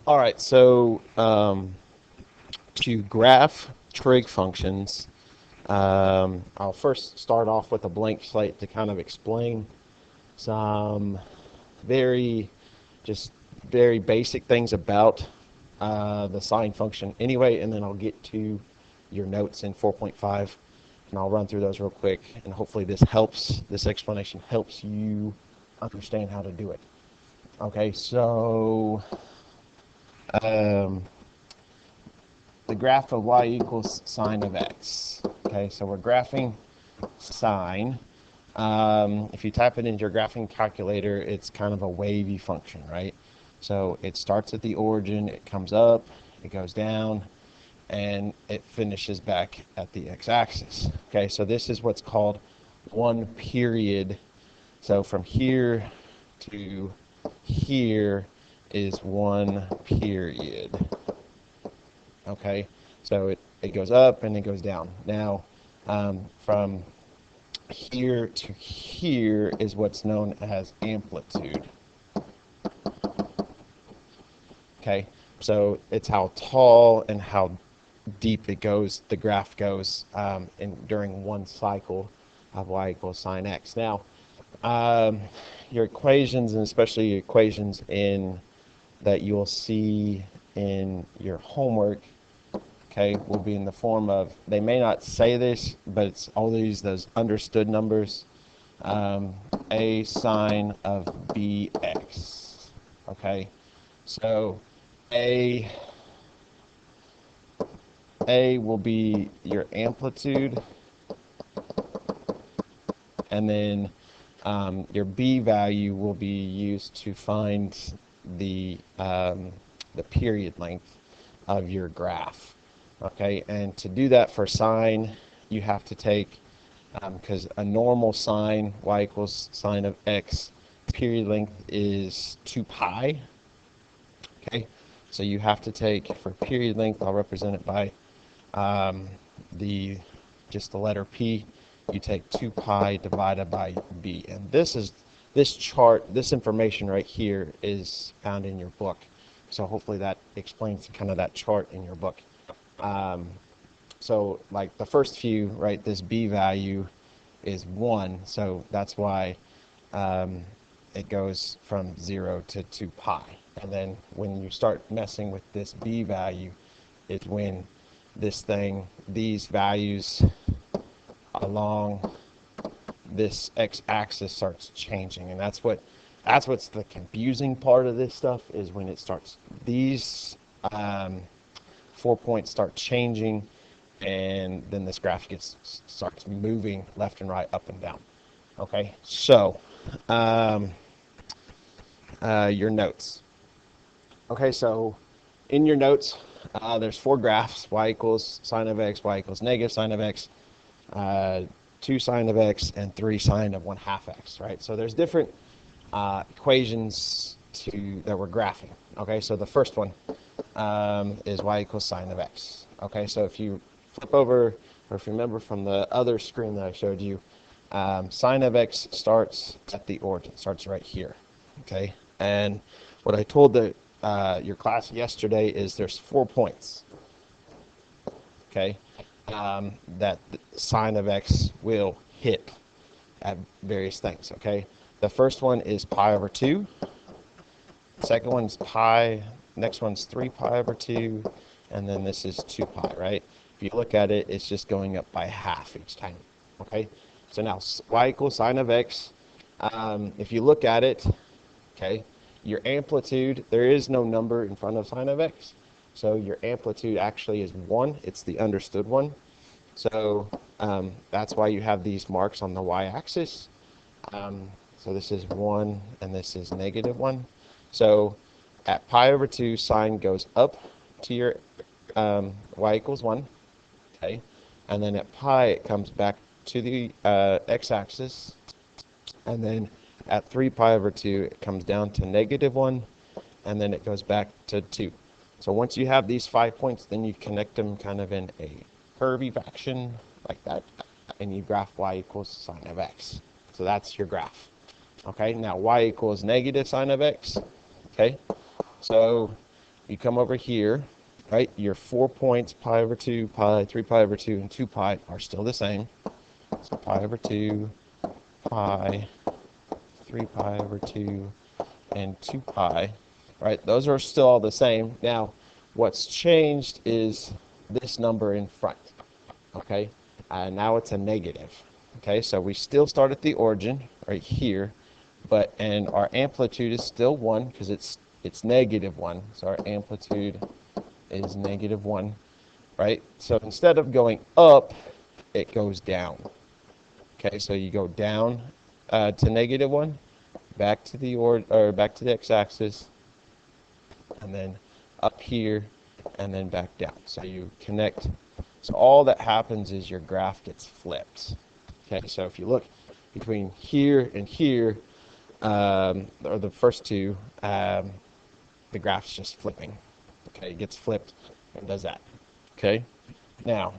All right, so to graph trig functions, I'll first start off with a blank slate to kind of explain some very, just very basic things about the sine function anyway, and then I'll get to your notes in 4.5, and I'll run through those real quick, and hopefully this explanation helps you understand how to do it. Okay, so the graph of y equals sine of x. Okay, so we're graphing sine. If you type it into your graphing calculator, it's kind of a wavy function, right? So it starts at the origin, it comes up, it goes down, and it finishes back at the x-axis. Okay, so this is what's called one period. So from here to here is one period. Okay, so it goes up and it goes down. Now, from here to here is what's known as amplitude. Okay, so it's how tall and how deep it goes, the graph goes during one cycle of y equals sine x. Now, your equations, and especially your equations that you'll see in your homework, okay, will be in the form of, they may not say this, but it's always those understood numbers, a sine of bx. Okay, so a will be your amplitude, and then your b value will be used to find the period length of your graph. Okay, and to do that for sine, you have to take, because a normal sine, y equals sine of x, period length is 2 pi. Okay, so you have to take, for period length, I'll represent it by just the letter p. You take 2 pi divided by b, and this chart, this information right here is found in your book. So hopefully that explains kind of that chart in your book. So like the first few, right, this b value is 1, so that's why it goes from 0 to 2 pi. And then when you start messing with this b value, it's when these values along this x-axis starts changing, and that's what's the confusing part of this stuff, is when it starts, these 4 points start changing, and then this graph starts moving left and right, up and down. Okay, so your notes. Okay, so in your notes, there's 4 graphs: y equals sine of x, y equals negative sine of x, 2 sine of x, and 3 sine of 1/2 x, right? So there's different equations that we're graphing. Okay, so the first one is y equals sine of x. Okay, so if you flip over, or if you remember from the other screen that I showed you, sine of x starts at the origin, starts right here. Okay, and what I told your class yesterday is there's 4 points. Okay, that sine of x will hit at various things. Okay, the first one is pi over 2. Second one's pi. Next one's 3 pi over 2, and then this is 2 pi. Right? If you look at it, it's just going up by half each time. Okay, so now y equals sine of x. If you look at it, okay, your amplitude, there is no number in front of sine of x. So your amplitude actually is 1. It's the understood one. So that's why you have these marks on the y-axis. So this is 1 and this is -1. So at pi over 2, sine goes up to your y equals 1. Okay, and then at pi it comes back to the x-axis, and then at 3 pi over 2 it comes down to -1, and then it goes back to 2. So once you have these 5 points, then you connect them kind of in a curvy fashion like that, and you graph y equals sine of x. So that's your graph. Okay, now y equals negative sine of x. Okay, so you come over here, right? Your 4 points, pi over 2, pi, 3 pi over 2, and 2 pi are still the same. So pi over 2, pi, 3 pi over 2, and 2 pi, right? Those are still all the same. Now, what's changed is this number in front, okay? Now it's a negative, okay? So we still start at the origin right here, and our amplitude is still 1 because it's -1. So our amplitude is -1, right? So instead of going up, it goes down. Okay, so you go down to -1, back to the back to the x-axis, and then up here, and then back down. So you connect. So all that happens is your graph gets flipped. Okay, so if you look between here and here, or the first two, the graph's just flipping. Okay, it gets flipped and does that. Okay, now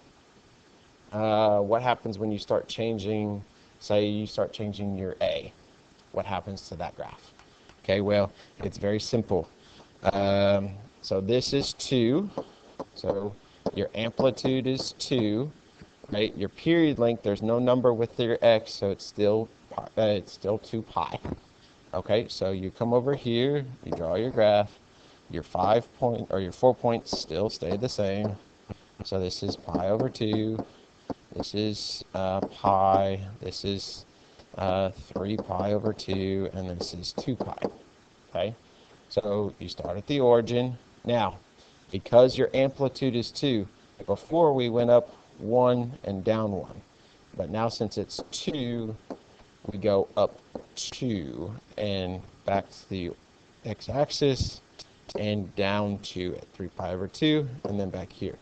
what happens when you start changing, say you start changing your A? What happens to that graph? Okay, well, it's very simple. So this is 2, so your amplitude is 2, right? Your period length, there's no number with your x, so it's still 2 pi. Okay, so you come over here, you draw your graph, your 4 points still stay the same. So this is pi over 2, this is pi, this is 3 pi over 2, and this is 2 pi. Okay, so you start at the origin. Now, because your amplitude is 2, before we went up 1 and down 1, but now since it's 2, we go up 2 and back to the x-axis and down 2 at 3 pi over 2, and then back here.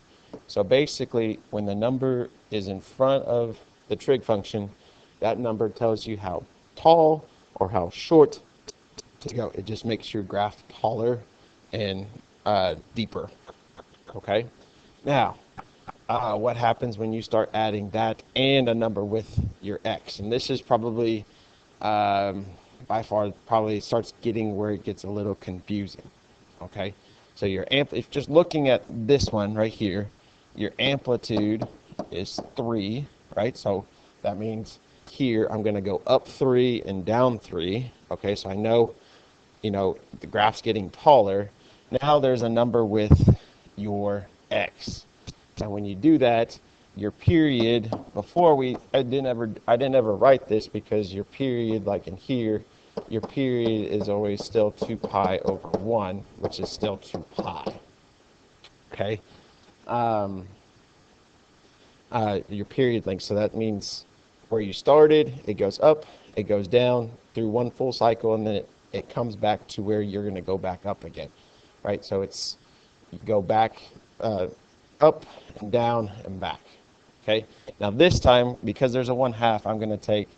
So basically, when the number is in front of the trig function, that number tells you how tall or how short to go. It just makes your graph taller and deeper. Okay? Now, what happens when you start adding that and a number with your x? And this is probably, by far, probably starts getting where it gets a little confusing. Okay? So if just looking at this one right here, your amplitude is 3, right? So that means here I'm going to go up 3 and down 3. Okay, so I know, the graph's getting taller. Now there's a number with your x. Now when you do that, your period, I didn't ever write this because your period, like in here, your period is always still 2 pi over 1, which is still 2 pi. Okay? Your period length, so that means where you started, it goes up, it goes down through one full cycle, and then it comes back to where you're going to go back up again, right? So you go back up and down and back. Okay, now this time, because there's a 1/2, I'm going to take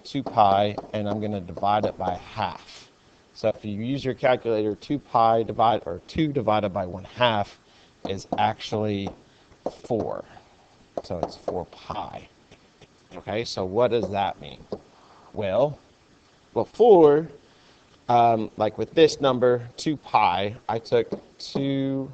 2 pi and I'm going to divide it by half. So if you use your calculator, 2 divided by 1/2 is actually 4. So it's 4 pi. Okay, so what does that mean? Well, 4, like with this number, 2 pi, I took 2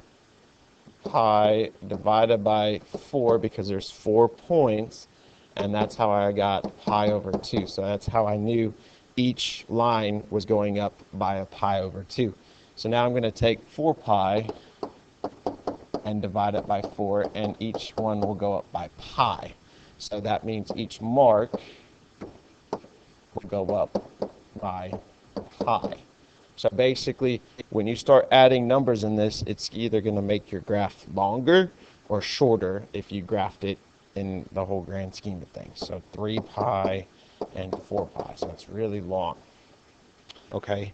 pi divided by 4 because there's 4 points, and that's how I got pi over 2. So that's how I knew each line was going up by a pi over 2. So now I'm going to take 4 pi and divide it by 4, and each one will go up by pi. So that means each mark will go up by pi. So basically, when you start adding numbers in this, it's either going to make your graph longer or shorter if you graphed it in the whole grand scheme of things. So 3 pi and 4 pi. So it's really long. Okay.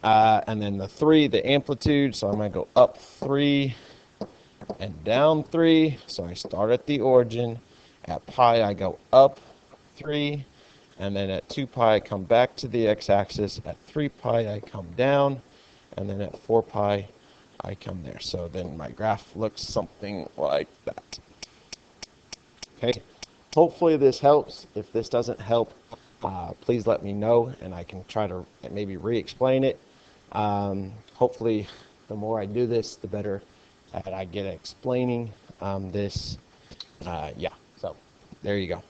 And then the amplitude. So I'm going to go up 3 and down 3. So I start at the origin. At pi, I go up 3. And then at 2 pi, I come back to the x-axis. At 3 pi, I come down. And then at 4 pi, I come there. So then my graph looks something like that. Okay. Hopefully this helps. If this doesn't help, please let me know, and I can try to maybe re-explain it. Hopefully The more I do this, the better at I get at explaining this. Yeah, so there you go.